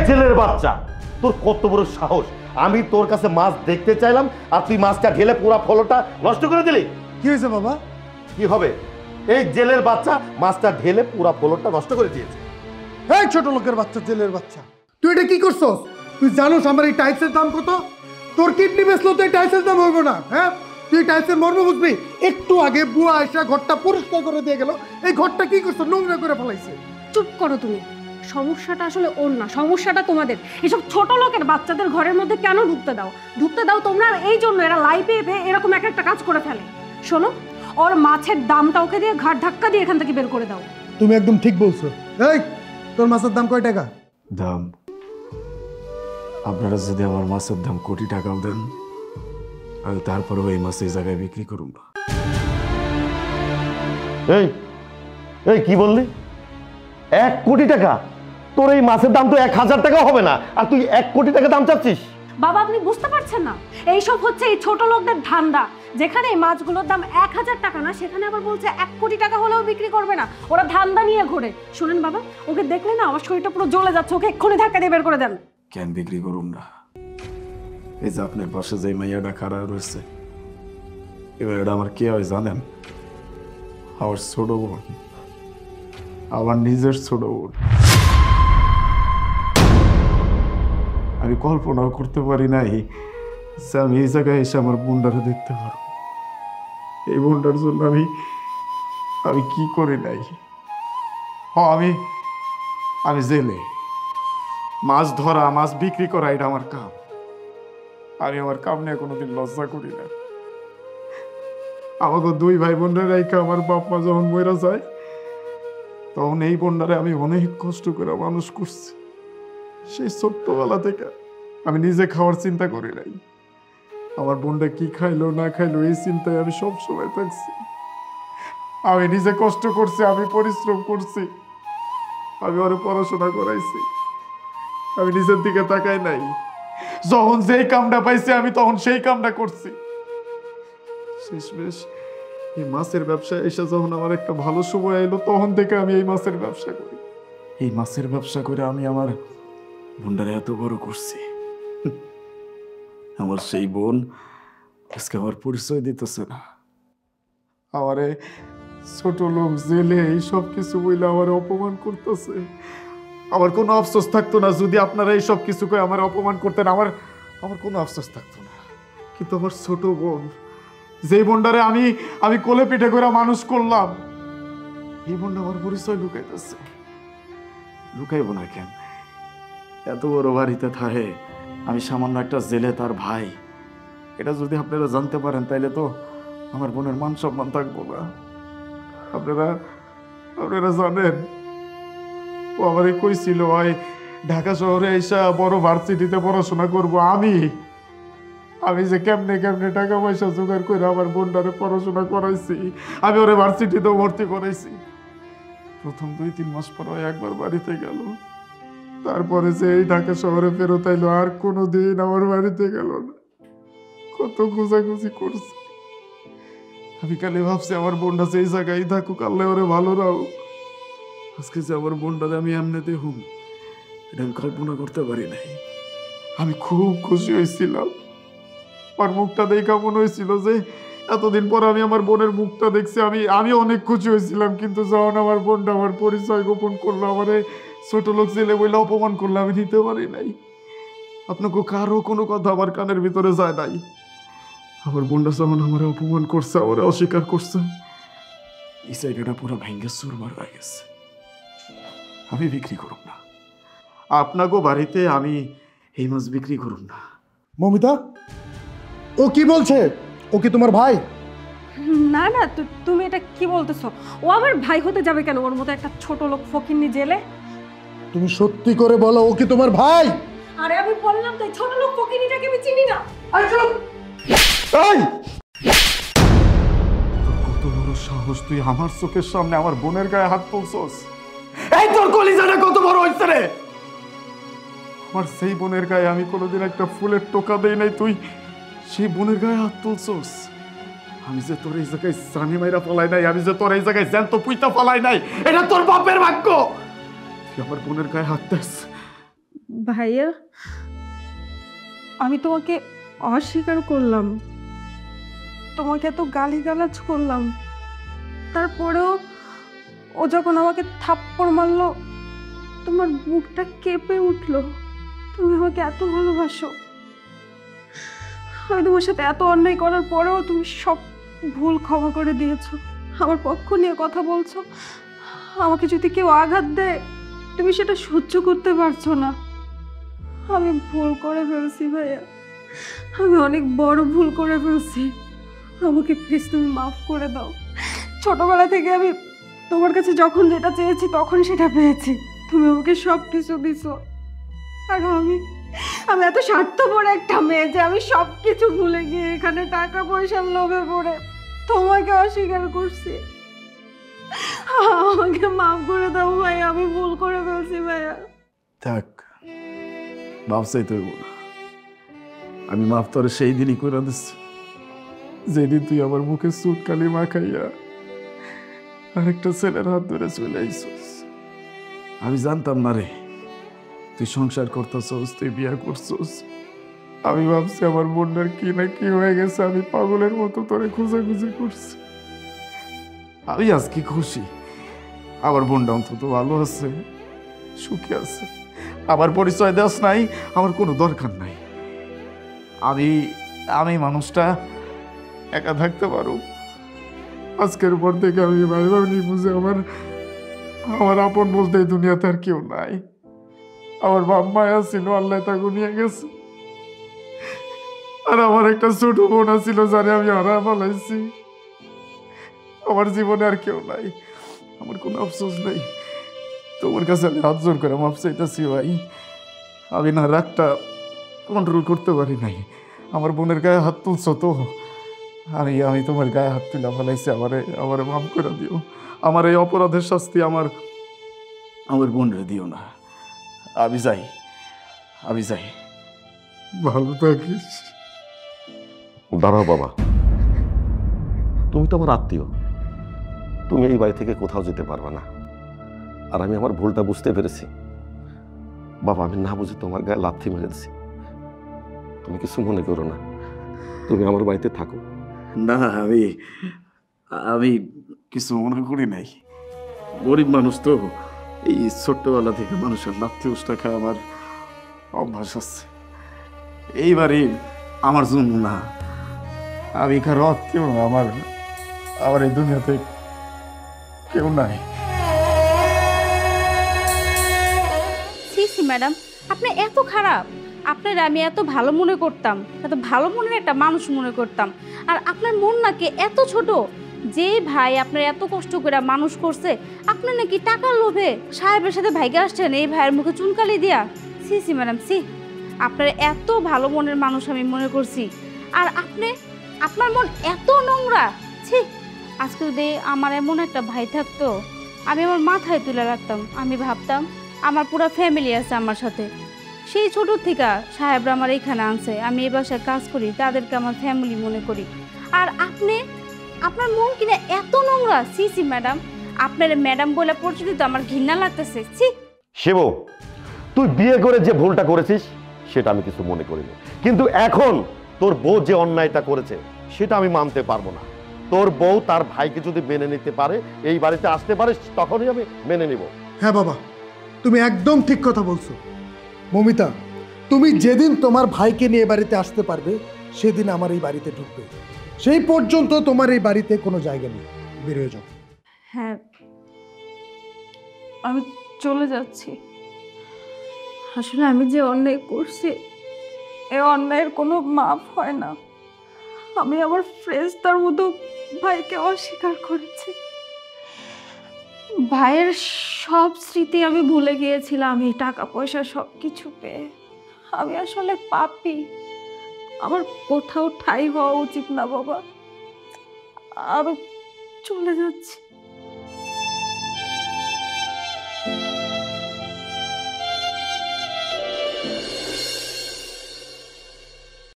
জেলের বাচ্চা, তোর কত বড় সাহস! আমি তোর কাছে মাছ দেখতে চাইলাম আর তুই মাছটা ঢেলে পুরো ফলটা নষ্ট করে দিলি। কি হয়েছে বাবা? কি হবে? এই জেলের বাচ্চা মাছটা ঢেলে পুরো ফলটা নষ্ট করে দিয়েছে। এই ছোট লোকের বাচ্চা, জেলের বাচ্চা, তুই এটা কি করছস? তুই জানোস আমার এই টাইলসের দাম কত? তোর কিডনি বেচলো তো এই টাইলসের দাম হইব না। হ্যাঁ, তুই টাইলসের মর্ম বুঝবি? একটু আগে বুয়া এসে ঘরটা পরিষ্কার করে দিয়ে গেল, এই ঘরটা কি করছো? নোংরা করে ফেলাইছে। চুপ করো তুমি। সমস্যাটা আসলে ওর না, সমস্যাটা তোমাদের। এসব ছোট লোকের বাচ্চাদের ঘরের মধ্যে কেন ঢুকতে দাও? ঢুকতে দাও তোমরা এই জন্য, এরা লাইফে এরকম একটা কাজ করে ফেলে। শোনো, ওর মাছের দামটা ওকে দিয়ে ঘাট ধাক্কা দিয়ে এখান থেকে বের করে দাও। তুমি একদম ঠিক বলছো। এই তোর মাছের দাম কয় টাকা? দাম? আপনারা যদি আমার মাছের দাম কোটি টাকাও দেন, আমি তারপরে ওই মাছ এই জায়গায় বিক্রি করুন না। এই এই কি বললি? 1 কোটি টাকা? তোর এই মাছের দাম তো 1000 টাকাও হবে না, আর তুই 1 কোটি টাকা দাম চাচ্ছিস? বাবা, আপনি বুঝতে পারছেন না? এইসব হচ্ছে এই ছোট লোকদের ধান্দা। যেখানে এই মাছগুলোর দাম 1000 টাকা না, সেখানে আবার বলছে 1 কোটি টাকা হলেও বিক্রি করবে না। ওরা ধান্দা নিয়ে ঘোরে। শুনেন বাবা, ওকে দেখলে না আমার শরীরটা পুরো জ্বলে যাচ্ছে। ওকে এক্ষুনি ধাক্কা দিয়ে বের করে দেন। কেন বিক্রি করুন না? এই যে আপনার পাশে যে মাইয়াটা খাড়া রয়েছে, এবার এটা আমার কে হয় জানেন? আমার ছোট বোন, আমার নিজের ছোট বোন। আমি কল্পনাও করতে পারি নাই যে আমি এই জায়গায় এসে আমার বোনটারে দেখতে পারবো। এই বোনটার জন্য আমি কি করি নাই। আমি জেলে মাছ ধরা, মাছ বিক্রি করা, এটা আমার কাম। আমি আমার কাম নিয়ে কোনোদিন লজ্জা করি না। আমাকে 2 ভাই বোনের রাইখা আমার বাপ মা যখন মরে যায়, তখন এই বোনটারে আমি অনেক কষ্ট করে মানুষ করছি। সেই ছোট্টবেলা থেকে আমি নিজে খাওয়ার চিন্তা করি নাই। আমার বোনটা কি খাইলো না খাইলো এই চিন্তায় আমি সব সময় থাকছি। আমি নিজে কষ্ট করছি, আমি পরিশ্রম করছি, আমি ওরে পড়াশোনা করাইছি। আমি নিজের দিকে তাকাই নাই। যখন যেই কামটা পাইছি আমি তখন সেই কামটা করছি। শেষমেশ এই মাছের ব্যবসা এসে যখন আমার একটা ভালো সময় এলো, তখন থেকে আমি এই মাছের ব্যবসা করি। এই মাছের ব্যবসা করে আমি আমার বোনটারে এত বড় করছি। আমার সেই বোন আজকে আমার পরিচয় দিতেছে না। আমারে ছোট লোক, জেলে, এই সব কিছু বইলে আমার অপমান করতেছে। আমার কোনো আফসোস থাকতো না যদি আপনারা এই সব কিছু করে আমার অপমান করতেন। আমার কোনো আফসোস থাকতো না। কিন্তু আমার ছোট বোন, যে বোনটারে আমি কোলে পিঠে করে মানুষ করলাম, এই বোনটা আমার পরিচয় লুকাইতেছে। লুকাইব না কেন? এত বড় বাড়িতে থাকে, আমি সামান্য একটা জেলে তার ভাই। এটা যদি আপনারা জানতে পারেন তাইলে তো আমার বোনের মান সম্মান থাকবো না। আপনারা জানেন ও আমারে কইছিল ভাই ঢাকা শহরে এসে বড় ভার্সিটিতে পড়াশোনা করব। আমি যে কেমনে টাকা পয়সা জোগাড় করে আমার বোনটারে পড়াশোনা করাইছি, আমি ওরে ভার্সিটিতে ভর্তি করাইছি। প্রথম 2-3 মাস পর একবার বাড়িতে গেল, তারপরে যে এই ঢাকা শহরে ফেরত আইলো, আর কোনোদিন আমার বাড়িতে গেল না। কত খোঁজাখুঁজি করছি। আমি কালে ভাবছি আমার বোনটা সেই জায়গায় থাকুক, আল্লাহ ওরে ভালো রাখো। আজকে যে আমার বোনটারে আমি এমনিতে হুম, এটা আমি কল্পনা করতে পারি নাই। আমি খুব খুশি হয়েছিলাম। আমার মুখটা দেখা মনে হয়েছিল যে এতদিন পর আমি আমার বোনের মুখটা দেখছি। আমি অনেক খুশি হয়েছিলাম। কিন্তু যখন আমার বোনটা আমার পরিচয় গোপন করলো, আমার ছোট লোক ছেলে বলে অপমান করলো, আমি নিতে পারি নাই। আপনাকে কারো কোনো কথা আমার কানের ভিতরে যায় নাই। আমার বোনটা যখন আমার অপমান করছে, আমার অস্বীকার করছে, এই জায়গাটা পুরো ভেঙ্গে চুরমার হয়ে গেছে। আমি বিক্রি করুন না আপনাকে বাড়িতে, আমি এই মাছ বিক্রি করুন না। মমিতা, ও কি বলছে? ও কি তোমার ভাই? না না, তুমি এটা কি বলতেছো? ও আমার ভাই হতে যাবে কেন? ওর মতো একটা ছোট লোক ফকিন্নি জেলে। তুমি সত্যি করে বলো, ও কি তোমার ভাই? আরে আমি বললাম তো, ছোট লোক ফকিন্নিটাকে আমি চিনি না। আরে চুপ! এই কত বড় সাহস, তুই আমার চোখের সামনে আমার বোনের গায়ে হাত তুলছস? এই তোর কলিজাটা কত বড় হইছে রে! আমার সেই বোনের গায়ে আমি কোনোদিন একটা ফুলের টোকা দেই নাই, তুই সেই বোনের গায়ে হাত তুলছস। আমি যে তোর এই জায়গায় জানি মাইরা পালাই নাই, আমি যে তোর এই জায়গায় জ্যান্ত পুইতা পালাই নাই, এটা তোর বাপের ভাগ্য। তুই আমার বোনের গায়ে হাত দিস, ভাইয়া, আমি তোমাকে অস্বীকার করলাম, তোমাকে এত গালিগালাজ করলাম, তারপরেও ও যখন আমাকে থাপ্পড় মারলো তোমার বুকটা কেঁপে উঠলো। তুমি আমাকে এত ভালোবাসো, আমি তোমার সাথে এত অন্যায় করার পরেও তুমি সব ভুল ক্ষমা করে দিয়েছো, আমার পক্ষ নিয়ে কথা বলছো। আমাকে যদি কেউ আঘাত দেয় তুমি সেটা সহ্য করতে পারছো না। আমি ভুল করে ফেলছি ভাইয়া, আমি অনেক বড় ভুল করে ফেলছি, আমাকে প্লিজ তুমি মাফ করে দাও। ছোটবেলা থেকে আমি তোমার কাছে যখন যেটা চেয়েছি তখন সেটা পেয়েছি, তুমি আমাকে সব কিছু দিছো। আর আমি এত স্বার্থপর একটা মেয়ে যে আমি সব কিছু ভুলে গিয়ে এখানে টাকা পয়সার লোভে পড়ে তোমাকে অস্বীকার করছি। আমাকে মাফ করে দাও ভাই, আমি ভুল করে ফেলছি ভাইয়া। থাক, মাফ চাইতে হইব না। আমি মাফ তোরে সেই দিনই করে দিচ্ছি যেদিন তুই আমার মুখে সুট কালি মাখাইয়া আরেকটা ছেলের হাত ধরে চলে আইসস। আমি জানতাম না রে তুই সংসার করতেছস, তুই বিয়া করছস। আমি ভাবছি আমার বোনটার কি না কি হয়ে গেছে, আমি পাগলের মতো তোরে খোঁজাখুঁজি করছি। আমি আজকে খুশি আমার বোনটা অন্তত ভালো আছে, সুখী আছে। আমার পরিচয় দেওয়াস নাই, আমার কোনো দরকার নাই। আমি মানুষটা একা থাকতে পারো। আজকের পর থেকে আমি ভাই বুঝে আমার আপন বলতে এই দুনিয়াতে আর কেউ নাই। আমার বাপ মায়া ছিল, আল্লাহ তাকে নিয়ে গেছে। আর আমার একটা ছোট বোন ছিল যারে আমি হারা ফেলাইছি। আমার জীবনে আর কেউ নাই, আমার কোনো আফসোস নাই। তোমার কাছে আমি হাত জোর করে মাপ চাইতেছি ভাই। আমি না রাগটা কন্ট্রোল করতে পারি নাই, আমার বোনের গায়ে হাত তুলছো তো, আমি তোমার গায়ে হাত তুলে ফেলাইছি। আমারে মাফ করে দিও। আমার এই অপরাধের শাস্তি আমার বোনরে দিও না। আমি যাই। ভালো থাকিস। দাঁড়াও বাবা, তুমি তো আমার আত্মীয়, তুমি এই বাড়ি থেকে কোথাও যেতে পারবে না। আর আমি আমার ভুলটা বুঝতে পেরেছি বাবা, আমি না বুঝে তোমার গায়ে লাথি মেরেছি। তুমি কিছু মনে করো না, তুমি আমার বাড়িতে থাকো। না, আমি কিছু মনে করি নাই। গরিব মানুষ তো, এই ছোট্টবেলা থেকে মানুষের লাথি উষ্টা খায় আমার অভ্যাস আছে। এইবারই আমার জন্য না, আমি কারো আত্মীয় না, আমার এই দুনিয়াতে কেউ নাই। সিসি ম্যাডাম, আপনি এত খারাপ? আপনার আমি এত ভালো মনে করতাম, এত ভালো মনের একটা মানুষ মনে করতাম। আর আপনার মন নাকি এত ছোট, যে ভাই আপনার এত কষ্ট করে মানুষ করছে, আপনি নাকি টাকার লোভে সাহেবের সাথে ভাইকে আসছেন এই ভাইয়ের মুখে চুনকালি দিয়া। সিসি ম্যাডাম, আপনার এত ভালো মনের মানুষ আমি মনে করছি, আর আপনার মন এত নোংরা। আজকে যদি আমার এমন একটা ভাই থাকতো, আমি আমার মাথায় তুলে রাখতাম। আমি ভাবতাম আমার পুরো ফ্যামিলি আছে আমার সাথে। সেই ছোট থেকে সাহেবরা আমার এখানে আনছে, আমি এই বাসায় কাজ করি, তাদেরকে আমার ফ্যামিলি মনে করি। আর আপনার মন কিনা এত নোংরা। সিসি ম্যাডাম, আপনার ম্যাডাম বলে পরিচিত তো আমার ঘৃণা লাগতেছে। শিব, তুই বিয়ে করে যে ভুলটা করেছিস সেটা আমি কিছু মনে করিনি, কিন্তু এখন তোর বউ যে অন্যায়টা করেছে সেটা আমি মানতে পারবো না। তোর বউ তার ভাইকে যদি মেনে নিতে পারে, এই বাড়িতে আসতে পারে, তখনই আমি মেনে নিব। হ্যাঁ বাবা, তুমি একদম ঠিক কথা বলছো। মমিতা, তুমি যেদিন তোমার ভাইকে নিয়ে বাড়িতে আসতে পারবে সেদিন আমার এই বাড়িতে ঢুকবে। সেই পর্যন্ত তোমার এই বাড়িতে কোনো জায়গা নেই, বের হয়ে যাও। হ্যাঁ, আমি চলে যাচ্ছি। আসলে আমি যে অন্যায় করছি, এ অন্যায়ের কোনো মাপ হয় না। আমি আমার ফ্রেস্তার মতো ভাইকে অস্বীকার করেছি। ভাইয়ের সব স্মৃতি আমি ভুলে গিয়েছিলাম, আমি টাকা পয়সা সব কিছু পেয়ে। আমি আসলে পাপী, আমার কোথাও ঠাঁই হওয়া উচিত না বাবা। আমি চলে যাচ্ছি।